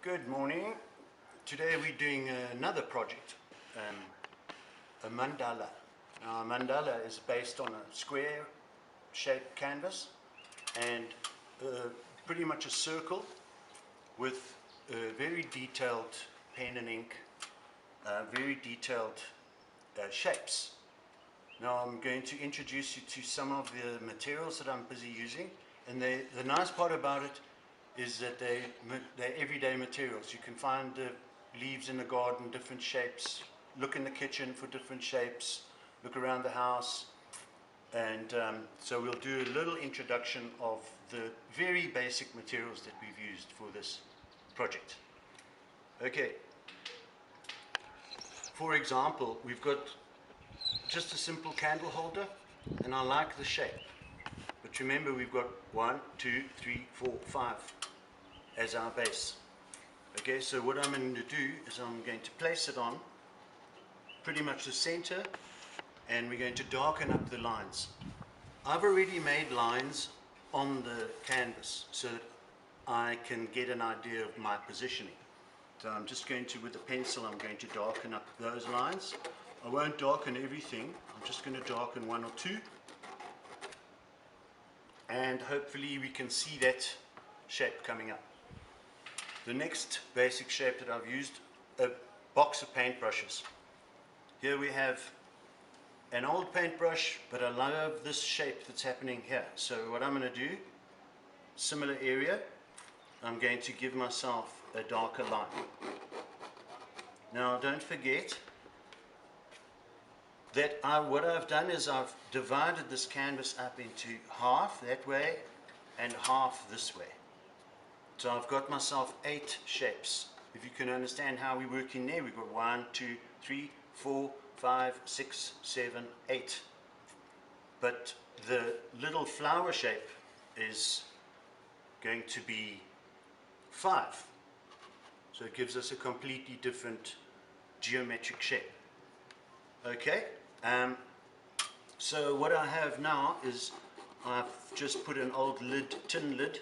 Good morning. Today we're doing another project, a mandala. Now, a mandala is based on a square shaped canvas and pretty much a circle with very detailed pen and ink, very detailed shapes. Now I'm going to introduce you to some of the materials that I'm busy using, and the nice part about it is that they're everyday materials. You can find the leaves in the garden, different shapes, look in the kitchen for different shapes, look around the house, and so we'll do a little introduction of the very basic materials that we've used for this project. Okay, for example, we've got just a simple candle holder, and I like the shape. But remember, we've got 1, 2, 3, 4, 5 as our base. Okay, so what I'm going to do is I'm going to place it on pretty much the center, and we're going to darken up the lines. I've already made lines on the canvas so that I can get an idea of my positioning. So I'm just going to, with a pencil, I'm going to darken up those lines. I won't darken everything, I'm just going to darken one or two, and hopefully we can see that shape coming up. The next basic shape that I've used, a box of paintbrushes. Here we have an old paintbrush, but I love this shape that's happening here. So what I'm going to do, similar area, I'm going to give myself a darker line. Now don't forget that what I've done is I've divided this canvas up into half that way and half this way. So I've got myself 8 shapes. If you can understand how we work in there, we've got 1, 2, 3, 4, 5, 6, 7, 8. But the little flower shape is going to be 5. So it gives us a completely different geometric shape. Okay, so what I have now is I've just put an old tin lid,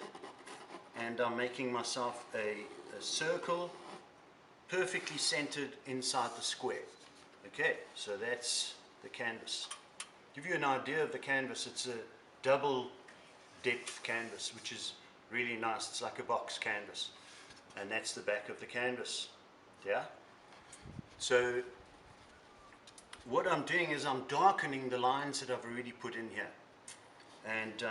and I'm making myself a circle perfectly centered inside the square. Okay, so that's the canvas. Give you an idea of the canvas, it's a double depth canvas, which is really nice. It's like a box canvas, and that's the back of the canvas. Yeah, so what I'm doing is I'm darkening the lines that I've already put in here, and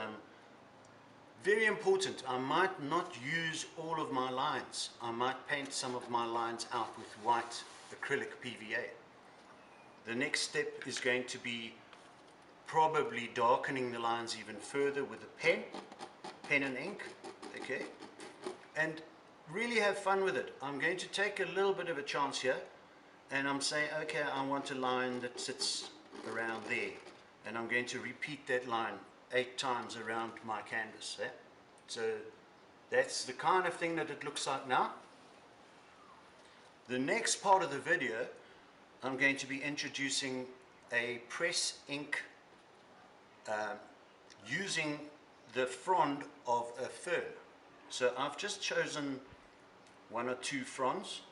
very important, I might not use all of my lines. I might paint some of my lines out with white acrylic PVA. The next step is going to be probably darkening the lines even further with a pen and ink, okay, and really have fun with it. I'm going to take a little bit of a chance here, and I'm saying, okay, I want a line that sits around there, and I'm going to repeat that line 8 times around my canvas. Eh? So that's the kind of thing that it looks like now. The next part of the video, I'm going to be introducing a press ink using the frond of a fern. So I've just chosen 1 or 2 fronds,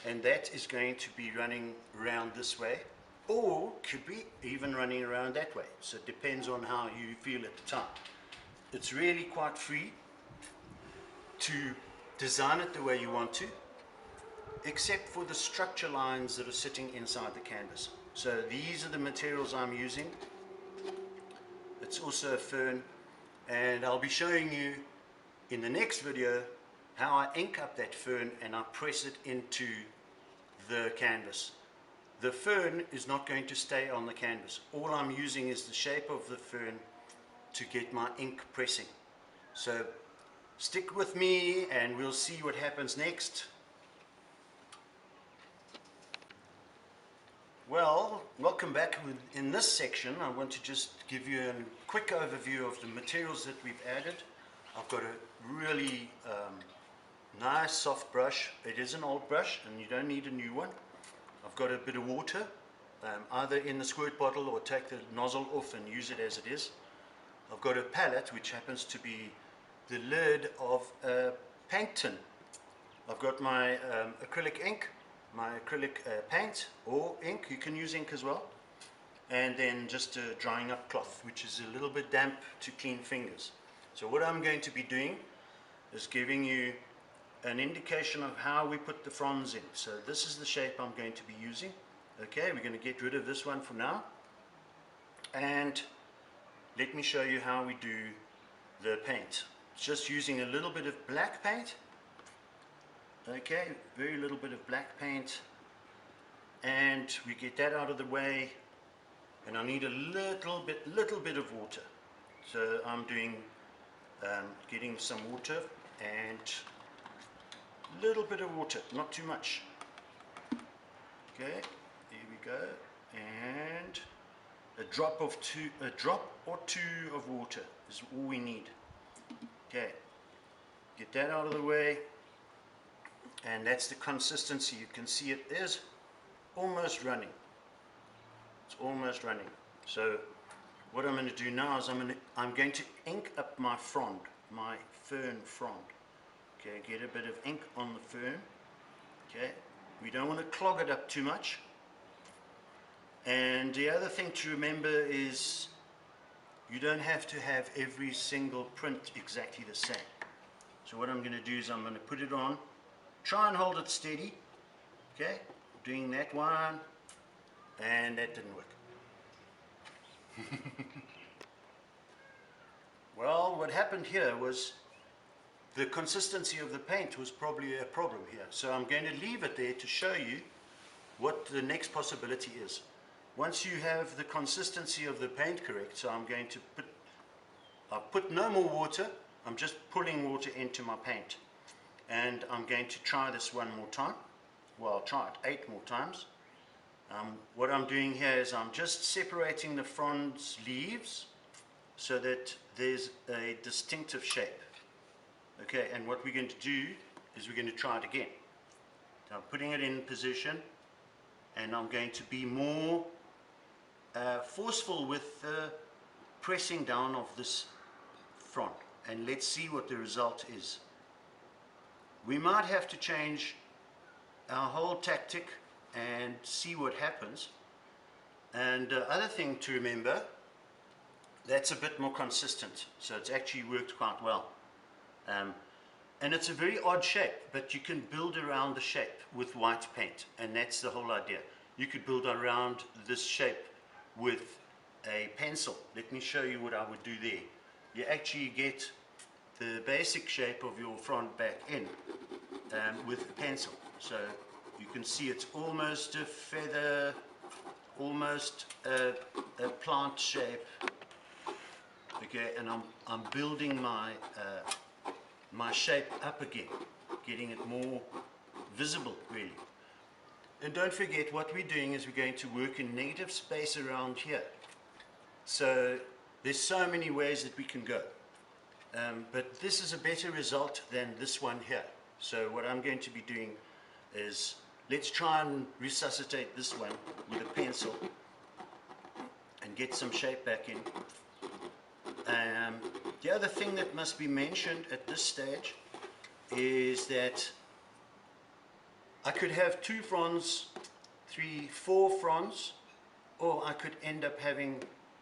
and that is going to be running around this way, or could be even running around that way. So it depends on how you feel at the time. It's really quite free to design it the way you want to, except for the structure lines that are sitting inside the canvas. So these are the materials I'm using. It's also a fern, and I'll be showing you in the next video how I ink up that fern and I press it into the canvas. The fern is not going to stay on the canvas. All I'm using is the shape of the fern to get my ink pressing. So stick with me and we'll see what happens next. Well, welcome back. In this section I want to just give you a quick overview of the materials that we've added. I've got a really nice soft brush. It is an old brush and you don't need a new one. I've got a bit of water, either in the squirt bottle or take the nozzle off and use it as it is. I've got a palette which happens to be the lid of a paint tin. I've got my acrylic ink, my acrylic paint or ink, you can use ink as well, and then just a drying up cloth which is a little bit damp to clean fingers. So what I'm going to be doing is giving you an indication of how we put the fronds in. So this is the shape I'm going to be using. Okay, we're going to get rid of this one for now, and let me show you how we do the paint. It's just using a little bit of black paint. Okay, very little bit of black paint, and we get that out of the way, and I need a little bit of water. So I'm doing getting some water and a little bit of water, not too much. Okay, here we go, and a drop or two of water is all we need. Okay, get that out of the way, and that's the consistency. You can see it is almost running. It's almost running. So what I'm going to do now is I'm going to ink up my frond, my fern frond. Okay, get a bit of ink on the fern. Okay, we don't want to clog it up too much. And the other thing to remember is you don't have to have every single print exactly the same. So what I'm going to do is I'm going to put it on, try and hold it steady. Okay, doing that one, and that didn't work. Well, what happened here was the consistency of the paint was probably a problem here. So I'm going to leave it there to show you what the next possibility is. Once you have the consistency of the paint correct, so I'm going to put no more water, I'm just pulling water into my paint. And I'm going to try this one more time. Well, I'll try it 8 more times. What I'm doing here is I'm just separating the frond's leaves so that there's a distinctive shape. Okay, and what we're going to do is we're going to try it again. So I'm putting it in position, and I'm going to be more forceful with the pressing down of this frond, and let's see what the result is. We might have to change our whole tactic and see what happens. And the other thing to remember, that's a bit more consistent, so it's actually worked quite well. And it's a very odd shape, but you can build around the shape with white paint, and that's the whole idea. You could build around this shape with a pencil. Let me show you what I would do there. You actually get the basic shape of your frond back in with a pencil. So you can see it's almost a feather, almost a plant shape. Okay, and I'm building my my shape up again, getting it more visible really. And don't forget, what we're doing is we're going to work in negative space around here. So there's so many ways that we can go. But this is a better result than this one here. So what I'm going to be doing is, let's try and resuscitate this one with a pencil and get some shape back in. The other thing that must be mentioned at this stage is that I could have 2 fronds, 3, 4 fronds, or I could end up having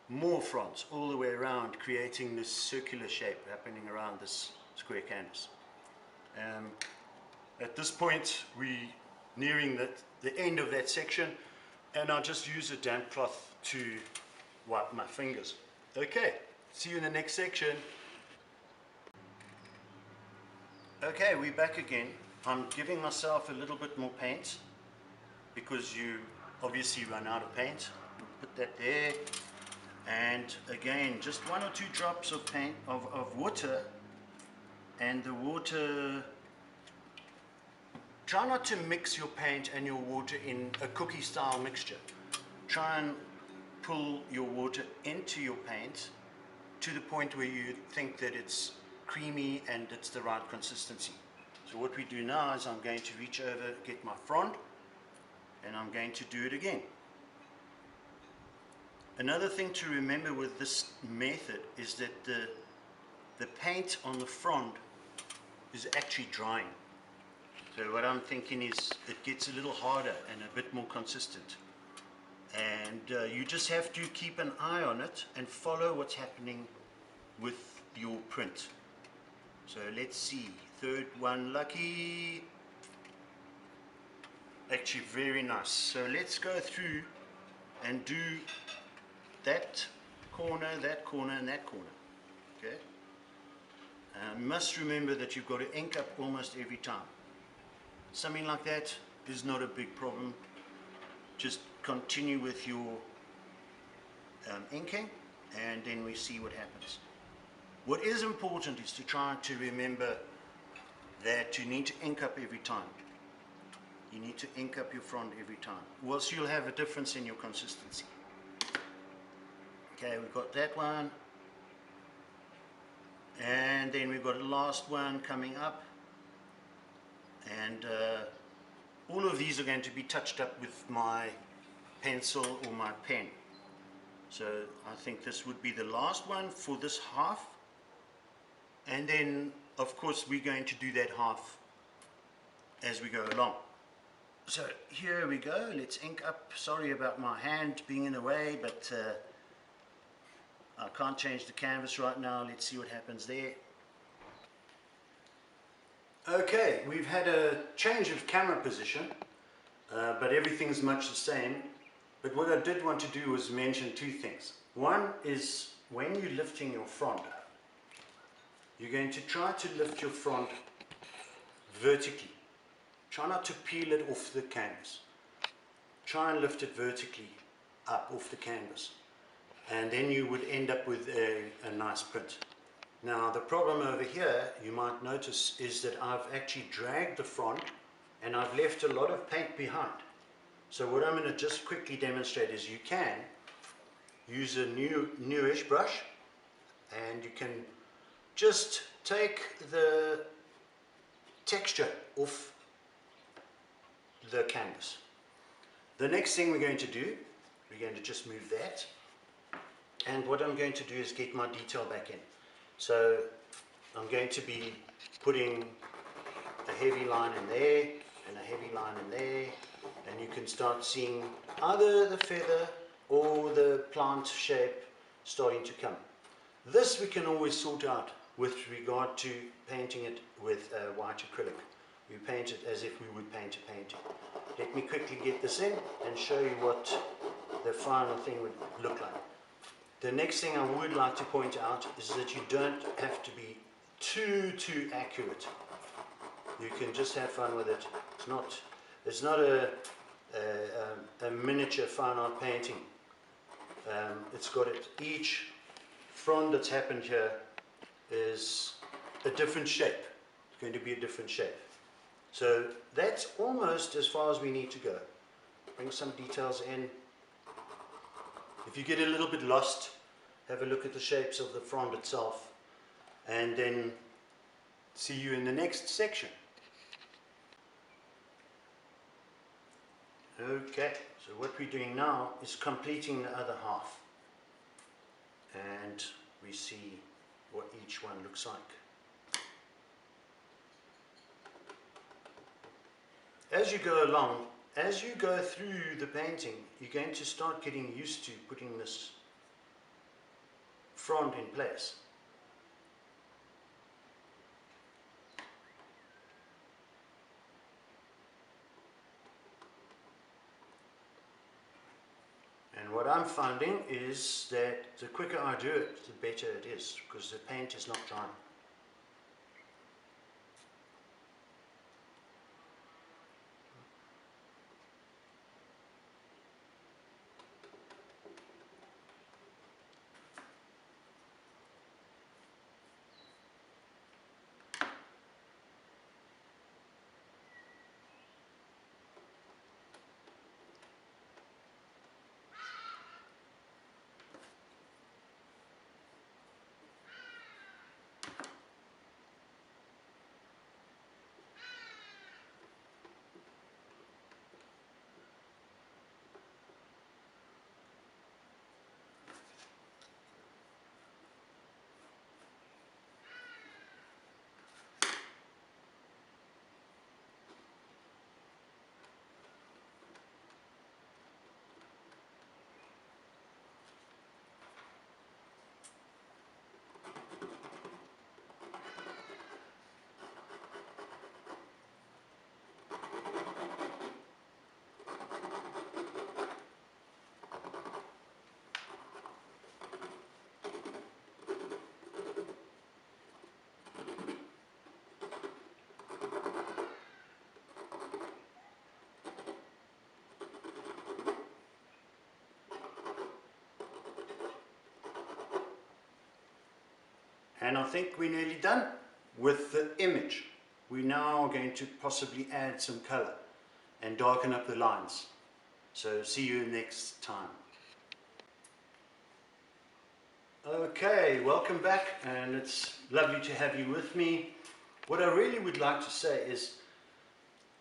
more fronds all the way around, creating this circular shape happening around this square canvas. At this point, we're nearing the end of that section, and I'll just use a damp cloth to wipe my fingers. Okay, see you in the next section. Okay, we're back again. I'm giving myself a little bit more paint because you obviously run out of paint. Put that there, and again, just 1 or 2 drops of paint of water, and the water, try not to mix your paint and your water in a cookie style mixture. Try and pull your water into your paint to the point where you think that it's creamy and it's the right consistency. So what we do now is I'm going to reach over, get my frond, and I'm going to do it again. Another thing to remember with this method is that the paint on the frond is actually drying. So what I'm thinking is it gets a little harder and a bit more consistent. And you just have to keep an eye on it and follow what's happening with your print. So let's see, third one lucky. Actually very nice. So let's go through and do that corner, and that corner. Okay. Must remember that you've got to ink up almost every time. Something like that is not a big problem. Just continue with your inking, and then we see what happens. What is important is to try to remember that you need to ink up every time. You need to ink up your frond every time, or else you'll have a difference in your consistency. Okay, we've got that one, and then we've got the last one coming up, and all of these are going to be touched up with my pencil or my pen. So I think this would be the last one for this half, and then of course we're going to do that half as we go along. So here we go, let's ink up. Sorry about my hand being in the way, but I can't change the canvas right now. Let's see what happens there. Okay, we've had a change of camera position, but everything's much the same. But what I did want to do was mention two things. One is when you're lifting your frond up, you're going to try to lift your frond vertically. Try not to peel it off the canvas. Try and lift it vertically up off the canvas, and then you would end up with a nice print. Now the problem over here, you might notice, is that I've actually dragged the frond and I've left a lot of paint behind. So what I'm going to just quickly demonstrate is you can use a newish brush, and you can just take the texture off the canvas. The next thing we're going to do, we're going to just move that, and what I'm going to do is get my detail back in. So I'm going to be putting a heavy line in there and a heavy line in there, and you can start seeing either the feather or the plant shape starting to come. This we can always sort out with regard to painting it with white acrylic. We paint it as if we would paint a painting. Let me quickly get this in and show you what the final thing would look like. The next thing I would like to point out is that you don't have to be too accurate. You can just have fun with it. It's not a miniature fine art painting. It's got it. Each frond that's happened here is a different shape. It's going to be a different shape. So that's almost as far as we need to go. Bring some details in. If you get a little bit lost, have a look at the shapes of the frond itself, and then see you in the next section. Okay, so what we're doing now is completing the other half, and we see what each one looks like. As you go along, as you go through the painting, you're going to start getting used to putting this frond in place. And what I'm finding is that the quicker I do it, the better it is, because the paint is not drying. And I think we're nearly done with the image. We now are going to possibly add some color and darken up the lines. So see you next time. Okay, welcome back, and it's lovely to have you with me. What I really would like to say is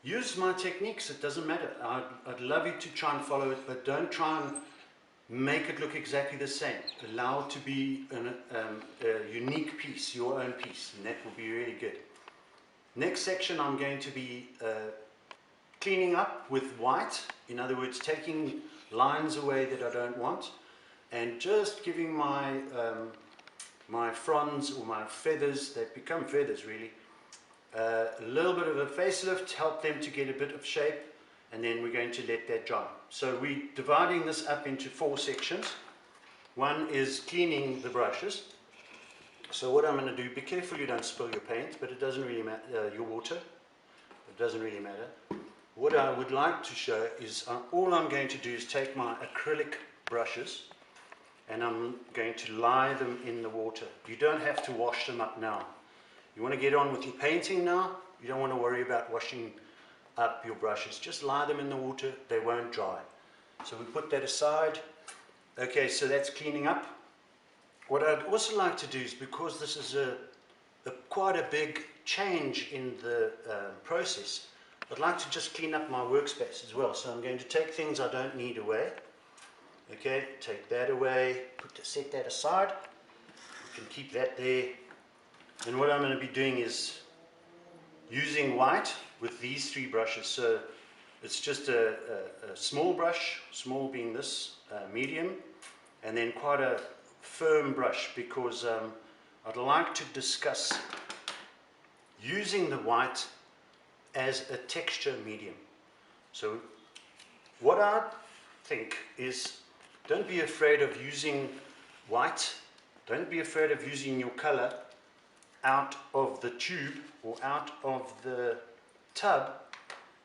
use my techniques. It doesn't matter. I'd love you to try and follow it, but don't try and make it look exactly the same. Allow it to be a unique piece, your own piece, and that will be really good. Next section I'm going to be cleaning up with white, in other words taking lines away that I don't want, and just giving my my fronds or my feathers, that become feathers really, a little bit of a facelift, help them to get a bit of shape, and then we're going to let that dry. So we're dividing this up into 4 sections. One is cleaning the brushes. So what I'm going to do, be careful you don't spill your paint, but it doesn't really matter, your water, it doesn't really matter. What I would like to show is all I'm going to do is take my acrylic brushes and I'm going to lie them in the water. You don't have to wash them up now. You want to get on with your painting now. You don't want to worry about washing up your brushes. Just lie them in the water, they won't dry. So we put that aside. Okay, so that's cleaning up. What I'd also like to do is, because this is quite a big change in the process, I'd like to just clean up my workspace as well. So I'm going to take things I don't need away. Okay, take that away, set that aside. You can keep that there. And what I'm going to be doing is using white with these 3 brushes. So it's just a small brush, small being this, medium, and then quite a firm brush, because I'd like to discuss using the white as a texture medium. So what I think is, don't be afraid of using white, don't be afraid of using your color out of the tube or out of the tub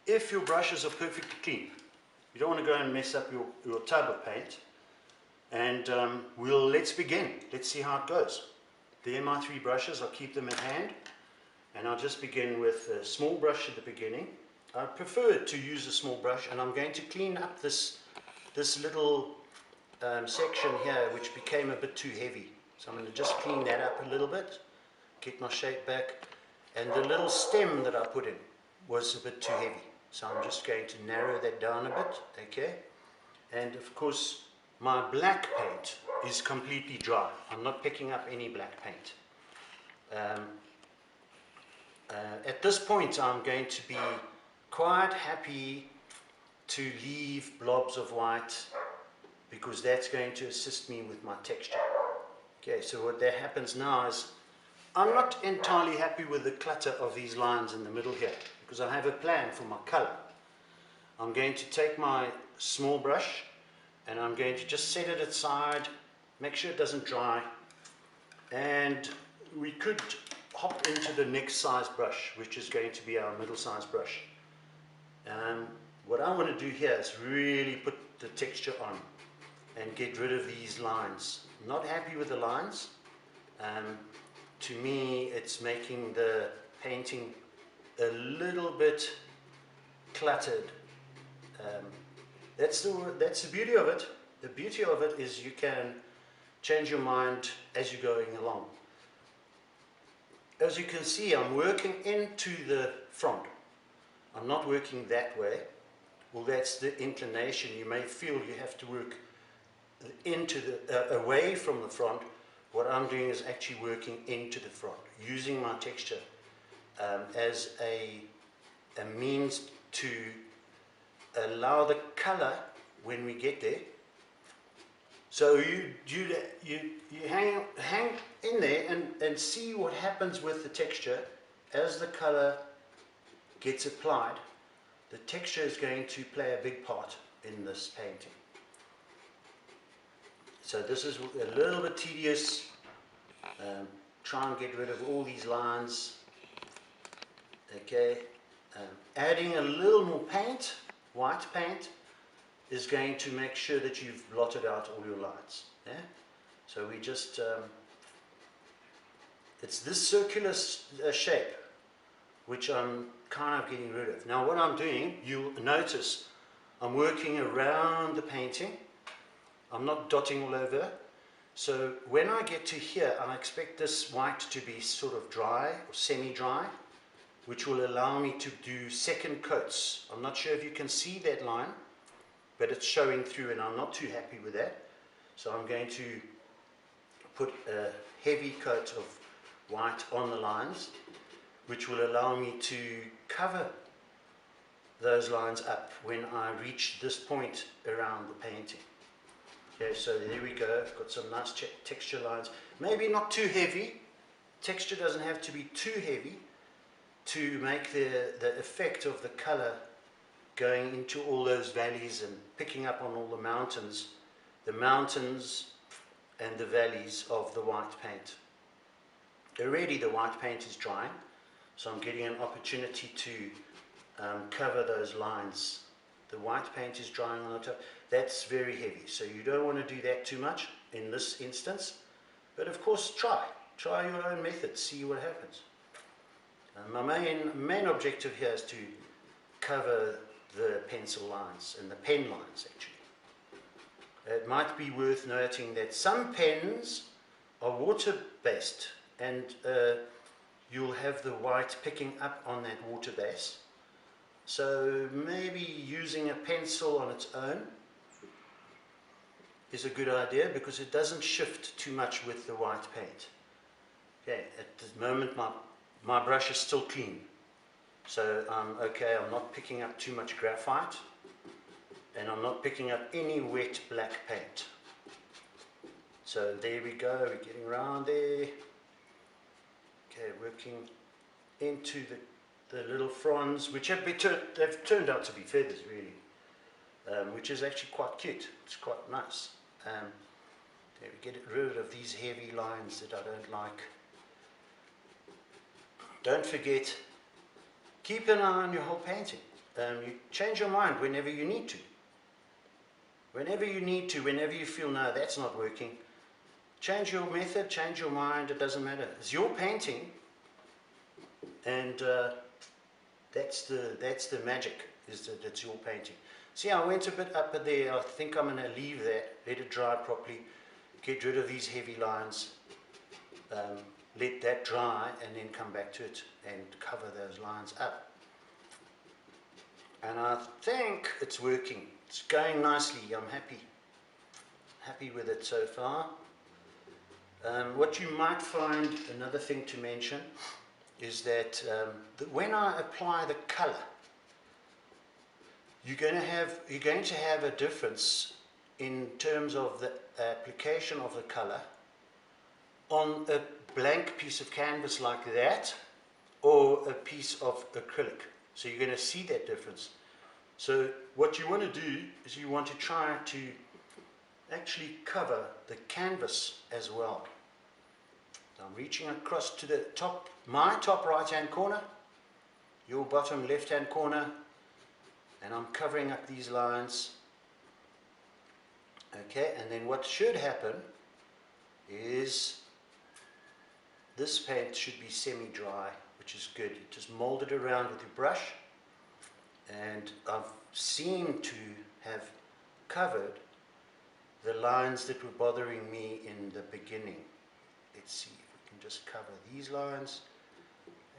if your brushes are perfectly clean. You don't want to go and mess up your tub of paint. And let's begin. Let's see how it goes. There are my 3 brushes. I'll keep them in hand, and I'll just begin with a small brush at the beginning. I prefer to use a small brush, and I'm going to clean up this little section here which became a bit too heavy. So I'm going to just clean that up a little bit, get my shape back, and the little stem that I put in was a bit too heavy. So I'm just going to narrow that down a bit, okay? And of course, my black paint is completely dry. I'm not picking up any black paint. At this point, I'm going to be quite happy to leave blobs of white, because that's going to assist me with my texture. Okay, so what that happens now is, I'm not entirely happy with the clutter of these lines in the middle here, because I have a plan for my color. I'm going to take my small brush and I'm going to just set it aside, make sure it doesn't dry, and we could hop into the next size brush, which is going to be our middle size brush. What I want to do here is really put the texture on and get rid of these lines. I'm not happy with the lines. To me, it's making the painting a little bit cluttered. That's the beauty of it. The beauty of it is you can change your mind as you're going along. As you can see, I'm working into the frond. I'm not working that way. Well, that's the inclination. You may feel you have to work into away from the frond. What I'm doing is actually working into the frond, using my texture as a means to allow the color when we get there. So you hang in there and see what happens with the texture as the color gets applied. The texture is going to play a big part in this painting. So this is a little bit tedious. Try and get rid of all these lines. Okay, adding a little more paint, white paint, is going to make sure that you've blotted out all your lines. Yeah? So we just It's this circular shape which I'm kind of getting rid of. Now what I'm doing, you'll notice I'm working around the painting. I'm not dotting all over. So when I get to here, I expect this white to be sort of dry or semi-dry, which will allow me to do second coats. I'm not sure if you can see that line, but it's showing through and I'm not too happy with that. So I'm going to put a heavy coat of white on the lines, which will allow me to cover those lines up when I reach this point around the painting. Okay, so there we go. I've got some nice texture lines. Maybe not too heavy. Texture doesn't have to be too heavy to make the effect of the color going into all those valleys and picking up on all the mountains and the valleys of the white paint. Already the white paint is drying, so I'm getting an opportunity to cover those lines. The white paint is drying on the top. That's very heavy, so you don't want to do that too much in this instance. But of course, try your own method, see what happens. My main objective here is to cover the pencil lines and the pen lines actually. It might be worth noting that some pens are water based and you'll have the white picking up on that water base. So maybe using a pencil on its own is a good idea because it doesn't shift too much with the white paint. Okay, at the moment my brush is still clean. So okay, I'm not picking up too much graphite and I'm not picking up any wet black paint. So there we go, we're getting around there. Okay, working into the little fronds, which they've turned out to be feathers really, which is actually quite cute. It's quite nice. There we get rid of these heavy lines that I don't like. Don't forget, keep an eye on your whole painting. You change your mind whenever you need to. Whenever you need to, whenever you feel, no, that's not working, change your method, change your mind, it doesn't matter. It's your painting, and that's the magic, is that it's your painting. See, I went a bit up there. I think I'm going to leave that, let it dry properly, get rid of these heavy lines, let that dry, and then come back to it and cover those lines up. And I think it's working. It's going nicely. I'm happy with it so far. What you might find, another thing to mention, is that when I apply the color, you're going to have a difference in terms of the application of the color on a blank piece of canvas like that or a piece of acrylic. So you're going to see that difference. So what you want to do is you want to try to actually cover the canvas as well. So I'm reaching across to the top, my top right hand corner, your bottom left hand corner, and I'm covering up these lines. Okay, and then what should happen is this paint should be semi-dry, which is good. You just mold it around with your brush, and I've seemed to have covered the lines that were bothering me in the beginning. Let's see if we can just cover these lines,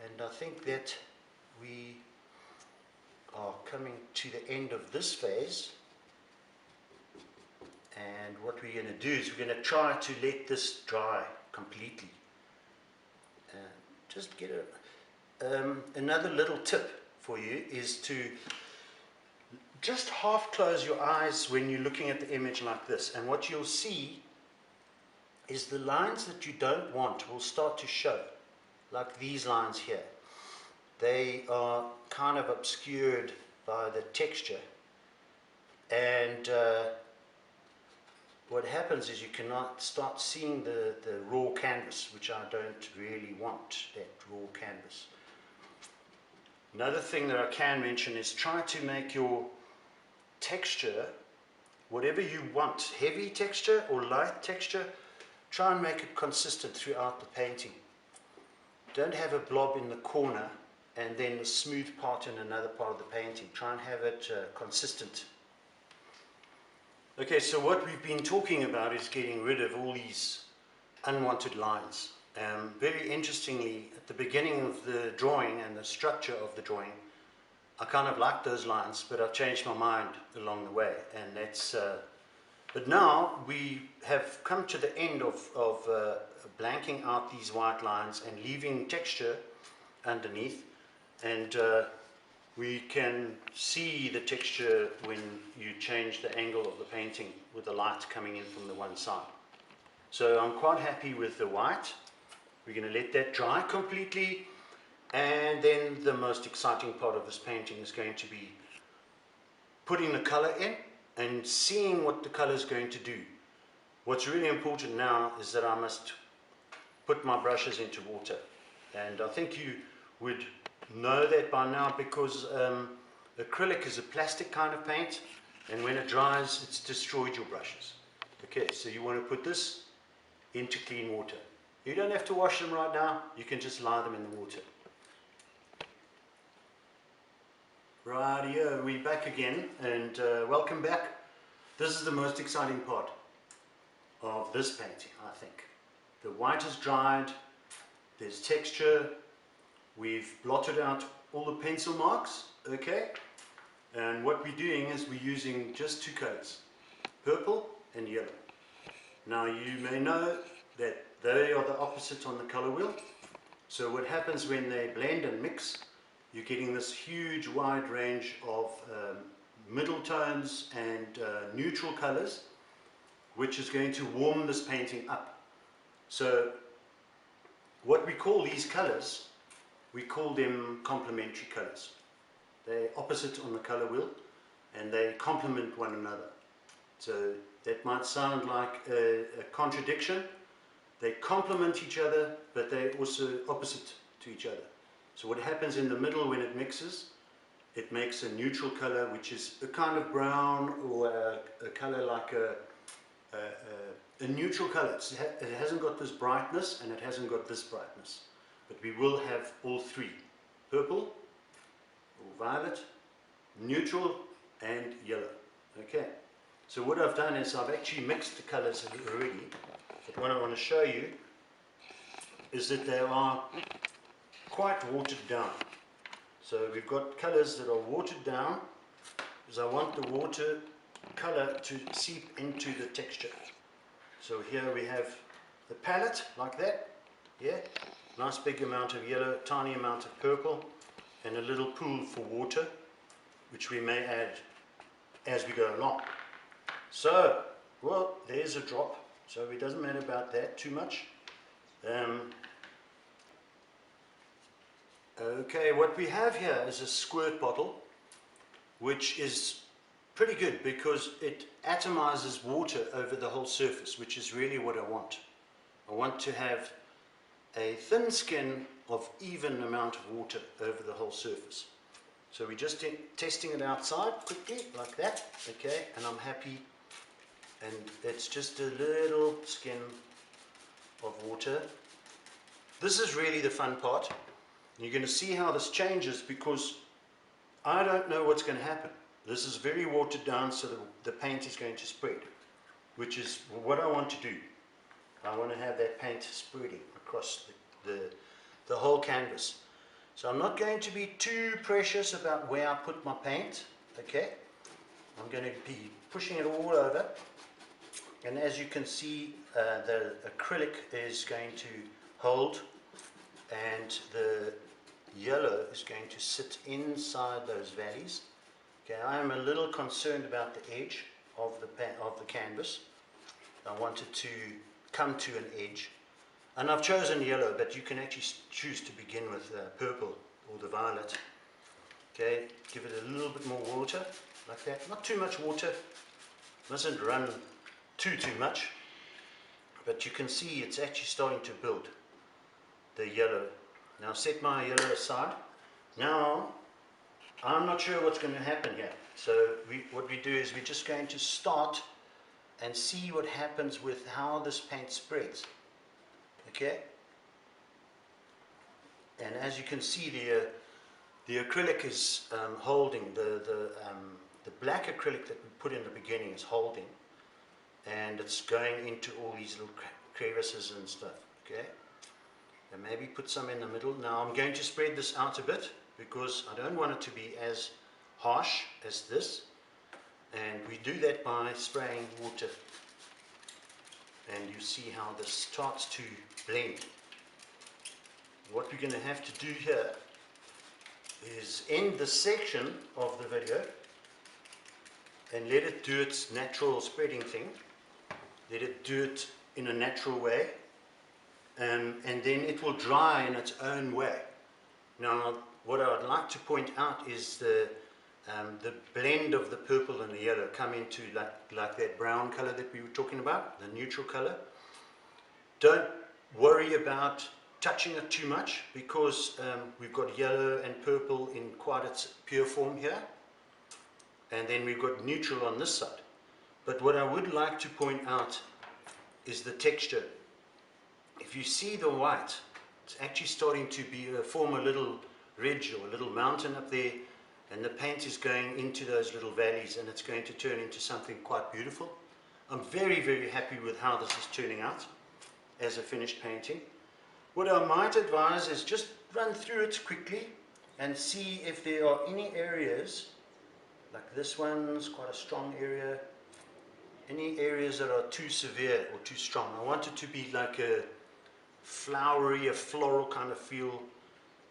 and I think that we are coming to the end of this phase. And what we're going to do is we're going to try to let this dry completely. Just get another little tip for you is to just half close your eyes when you're looking at the image like this, and what you'll see is the lines that you don't want will start to show, like these lines here. They are kind of obscured by the texture, and what happens is you cannot start seeing the raw canvas, which I don't really want, that raw canvas. Another thing that I can mention is try to make your texture, whatever you want, heavy texture or light texture, try and make it consistent throughout the painting. don't have a blob in the corner and then a smooth part in another part of the painting. Try and have it consistent. Okay, so what we've been talking about is getting rid of all these unwanted lines. Very interestingly, at the beginning of the drawing and the structure of the drawing, I kind of liked those lines, but I've changed my mind along the way, and that's. But now we have come to the end of blanking out these white lines and leaving texture underneath, and we can see the texture when you change the angle of the painting with the light coming in from the one side. So I'm quite happy with the white. We're going to let that dry completely, and then the most exciting part of this painting is going to be putting the color in and seeing what the color is going to do. What's really important now is that I must put my brushes into water, and I think you would know that by now, because acrylic is a plastic kind of paint, and when it dries it's destroyed your brushes. Okay, so you want to put this into clean water. You don't have to wash them right now, you can just lie them in the water. Right here, we're back again, and welcome back. This is the most exciting part of this painting, I think. The white is dried, there's texture, we've blotted out all the pencil marks, okay? And what we're doing is we're using just two colors, purple and yellow. Now you may know that they are the opposite on the color wheel. So what happens when they blend and mix, you're getting this huge wide range of middle tones and neutral colors, which is going to warm this painting up. So what we call these colors, we call them complementary colors. They're opposite on the color wheel and they complement one another. So that might sound like a contradiction. They complement each other, but they're also opposite to each other. So what happens in the middle when it mixes, it makes a neutral color, which is a kind of brown, or a color like a neutral color. It hasn't got this brightness and it hasn't got this brightness. But we will have all three, purple or violet, neutral and yellow. Okay, so what I've done is I've actually mixed the colors already. But what I want to show you is that they are quite watered down. So we've got colors that are watered down because I want the water color to seep into the texture. So here we have the palette like that, yeah, nice big amount of yellow, tiny amount of purple, and a little pool for water, which we may add as we go along. So, well, there's a drop, so it doesn't matter about that too much. Okay, what we have here is a squirt bottle, which is pretty good because it atomizes water over the whole surface, which is really what I want. I want to have a thin skin of even amount of water over the whole surface. So we're just testing it outside quickly, like that, okay, and I'm happy. And it's just a little skin of water. This is really the fun part. You're going to see how this changes because I don't know what's going to happen. This is very watered down, so the paint is going to spread, which is what I want to do. I want to have that paint spreading across the whole canvas. So I'm not going to be too precious about where I put my paint, okay? I'm going to be pushing it all over. And as you can see, the acrylic is going to hold, and the yellow is going to sit inside those valleys. Okay, I am a little concerned about the edge of the canvas. I want it to come to an edge, and I've chosen yellow, but you can actually choose to begin with purple or the violet. Okay, give it a little bit more water, like that. Not too much water, mustn't run too much, but you can see it's actually starting to build the yellow. Now set my yellow aside. Now I'm not sure what's going to happen here, so what we do is we're just going to start and see what happens with how this paint spreads. Okay, And as you can see, the acrylic is holding, the black acrylic that we put in the beginning is holding, and it's going into all these little crevices and stuff, okay? And maybe put some in the middle. Now I'm going to spread this out a bit because I don't want it to be as harsh as this, and we do that by spraying water, and you see how this starts to blend. What we're going to have to do here is end this section of the video and let it do its natural spreading thing. Let it do it in a natural way, and then it will dry in its own way. Now, what I would like to point out is the blend of the purple and the yellow come into like that brown color that we were talking about, the neutral color. Don't worry about touching it too much because we've got yellow and purple in quite its pure form here, and then we've got neutral on this side. But what I would like to point out is the texture. If you see the white, it's actually starting to form a little ridge or a little mountain up there, and the paint is going into those little valleys, and it's going to turn into something quite beautiful. I'm very, very happy with how this is turning out as a finished painting. What I might advise is just run through it quickly and see if there are any areas, like this one's quite a strong area, any areas that are too severe or too strong. I want it to be like a flowery, a floral kind of feel,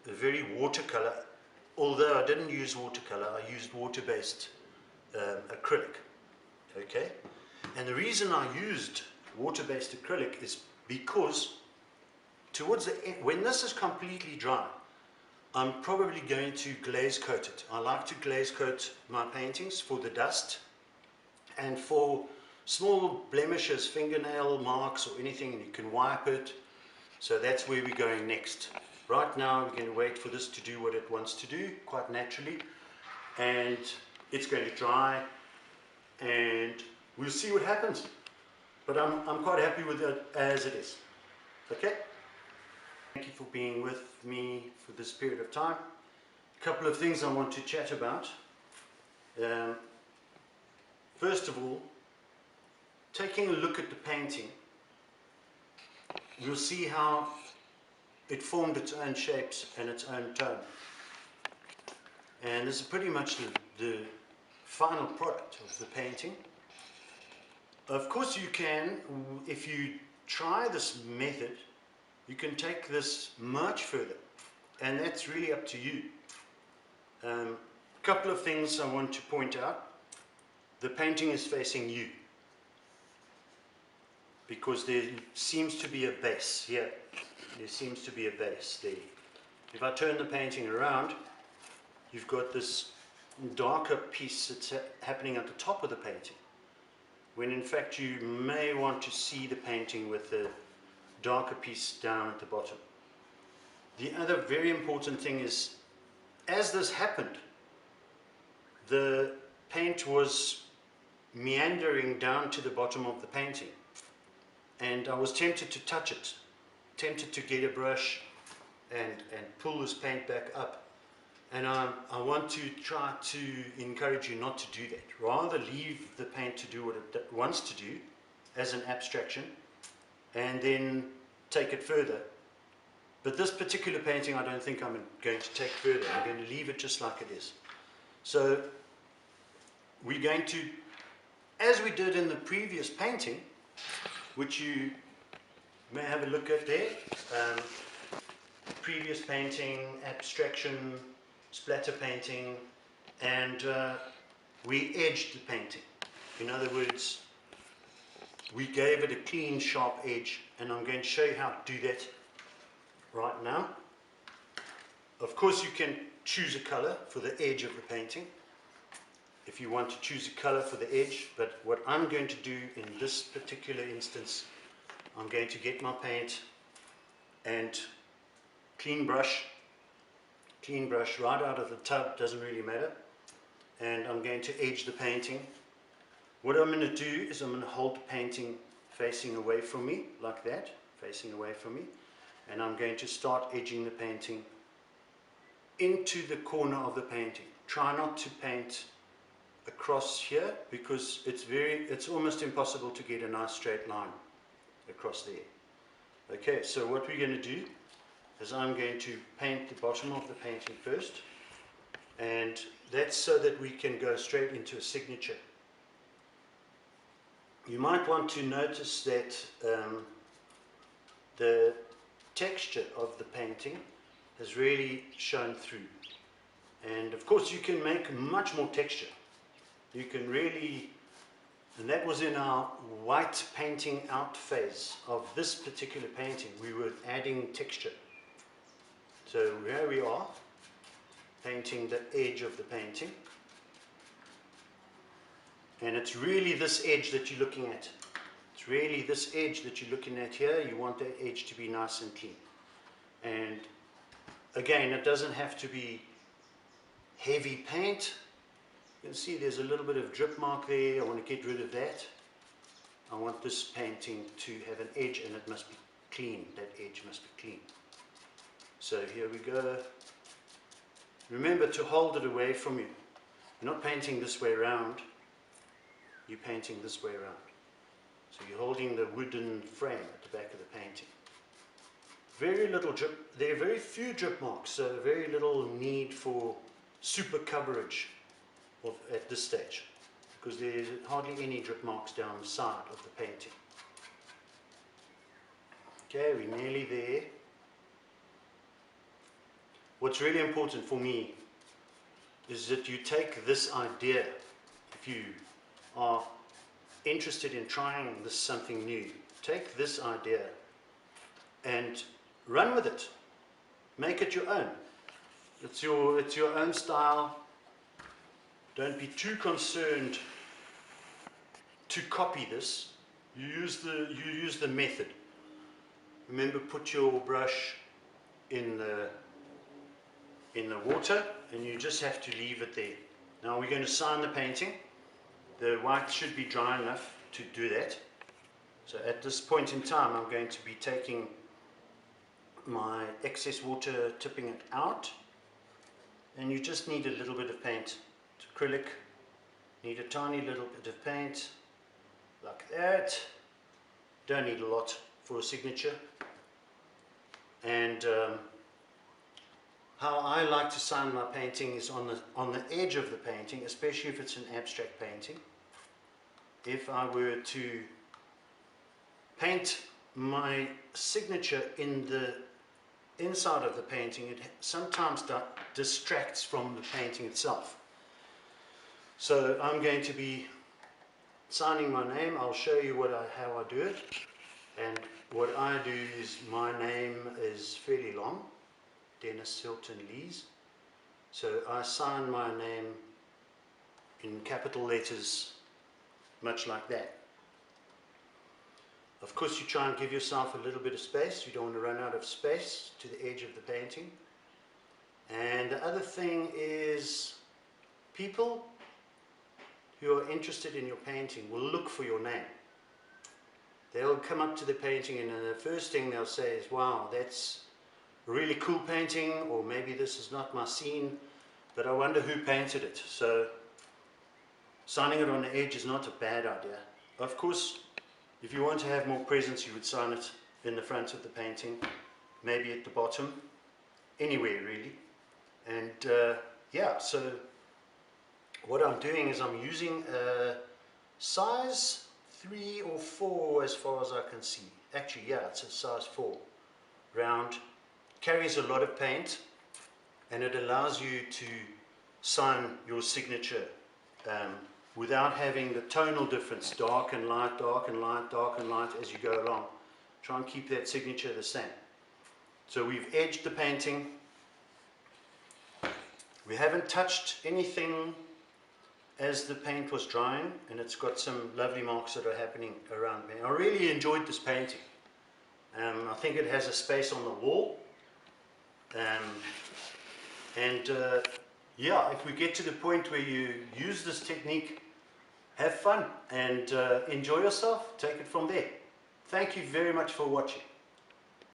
a very watercolor, although I didn't use watercolor, I used water-based acrylic, okay? And the reason I used water-based acrylic is because towards the end, when this is completely dry, I'm probably going to glaze coat it. I like to glaze coat my paintings for the dust and for small blemishes, fingernail marks or anything, and you can wipe it. So that's where we're going next. Right now we're going to wait for this to do what it wants to do quite naturally, and it's going to dry and we'll see what happens. But I'm quite happy with it as it is. Okay? Thank you for being with me for this period of time. A couple of things I want to chat about. First of all, taking a look at the painting, you'll see how it formed its own shapes and its own tone. And this is pretty much the final product of the painting. Of course you can, if you try this method, you can take this much further, and that's really up to you. A couple of things I want to point out. The painting is facing you, because there seems to be a base here. There seems to be a base there. If I turn the painting around, you've got this darker piece that's happening at the top of the painting, when in fact you may want to see the painting with the darker piece down at the bottom. The other very important thing is, as this happened, the paint was meandering down to the bottom of the painting, and I was tempted to touch it, tempted to get a brush and pull this paint back up. And I want to try to encourage you not to do that. Rather leave the paint to do what it wants to do as an abstraction, and then take it further. But this particular painting I don't think I'm going to take further. I'm going to leave it just like it is. So we're going to, as we did in the previous painting, which you may have a look at there, previous painting, abstraction, splatter painting, and we edged the painting. In other words, we gave it a clean, sharp edge, and I'm going to show you how to do that right now. Of course, you can choose a color for the edge of the painting if you want to choose a color for the edge, but what I'm going to do in this particular instance, I'm going to get my paint and clean brush right out of the tub, doesn't really matter, and I'm going to edge the painting. What I'm going to do is I'm going to hold the painting facing away from me, like that, facing away from me, and I'm going to start edging the painting into the corner of the painting. Try not to paint across here because it's almost impossible to get a nice straight line across there. Okay, so what we're going to do is I'm going to paint the bottom of the painting first, and that's so that we can go straight into a signature. You might want to notice that the texture of the painting has really shown through, and of course you can make much more texture. You can really, and that was in our white painting out phase of this particular painting. We were adding texture. So here we are, painting the edge of the painting. And it's really this edge that you're looking at. It's really this edge that you're looking at here. You want that edge to be nice and clean. And again, it doesn't have to be heavy paint. You can see there's a little bit of drip mark there. I want to get rid of that. I want this painting to have an edge, and it must be clean. That edge must be clean. So here we go. Remember to hold it away from you. You're not painting this way around. You're painting this way around. So you're holding the wooden frame at the back of the painting. Very little drip. There are very few drip marks, so very little need for super coverage at this stage, because there's hardly any drip marks down the side of the painting. Okay, we're nearly there. What's really important for me is that you take this idea, if you are interested in trying this something new, take this idea and run with it. Make it your own. It's your own style. Don't be too concerned to copy this. You use the method. Remember, put your brush in the water, and you just have to leave it there. Now we're going to sign the painting. The white should be dry enough to do that. So at this point in time, I'm going to be taking my excess water, tipping it out, and you just need a little bit of paint. It's acrylic. Need a tiny little bit of paint, like that. Don't need a lot for a signature. And how I like to sign my painting is on the edge of the painting, especially if it's an abstract painting. If I were to paint my signature in the inside of the painting, it sometimes distracts from the painting itself. So I'm going to be signing my name. I'll show you how I do it. And what I do is, my name is fairly long, Denis Hilton Lees. So I sign my name in capital letters, much like that. Of course, you try and give yourself a little bit of space. You don't want to run out of space to the edge of the painting. And the other thing is, people who are interested in your painting will look for your name. They'll come up to the painting, and the first thing they'll say is, wow, that's a really cool painting, or maybe this is not my scene, but I wonder who painted it. So signing it on the edge is not a bad idea. Of course, if you want to have more presence, you would sign it in the front of the painting, maybe at the bottom, anywhere really. And yeah, so what I'm doing is I'm using a size 3 or 4 as far as I can see. Actually, yeah, it's a size 4 round. Carries a lot of paint, and it allows you to sign your signature without having the tonal difference, dark and light, dark and light, dark and light as you go along. Try and keep that signature the same. So we've edged the painting. We haven't touched anything as the paint was drying, and it's got some lovely marks that are happening around me. I really enjoyed this painting. I think it has a space on the wall. Yeah, if we get to the point where you use this technique, have fun and enjoy yourself, take it from there. Thank you very much for watching.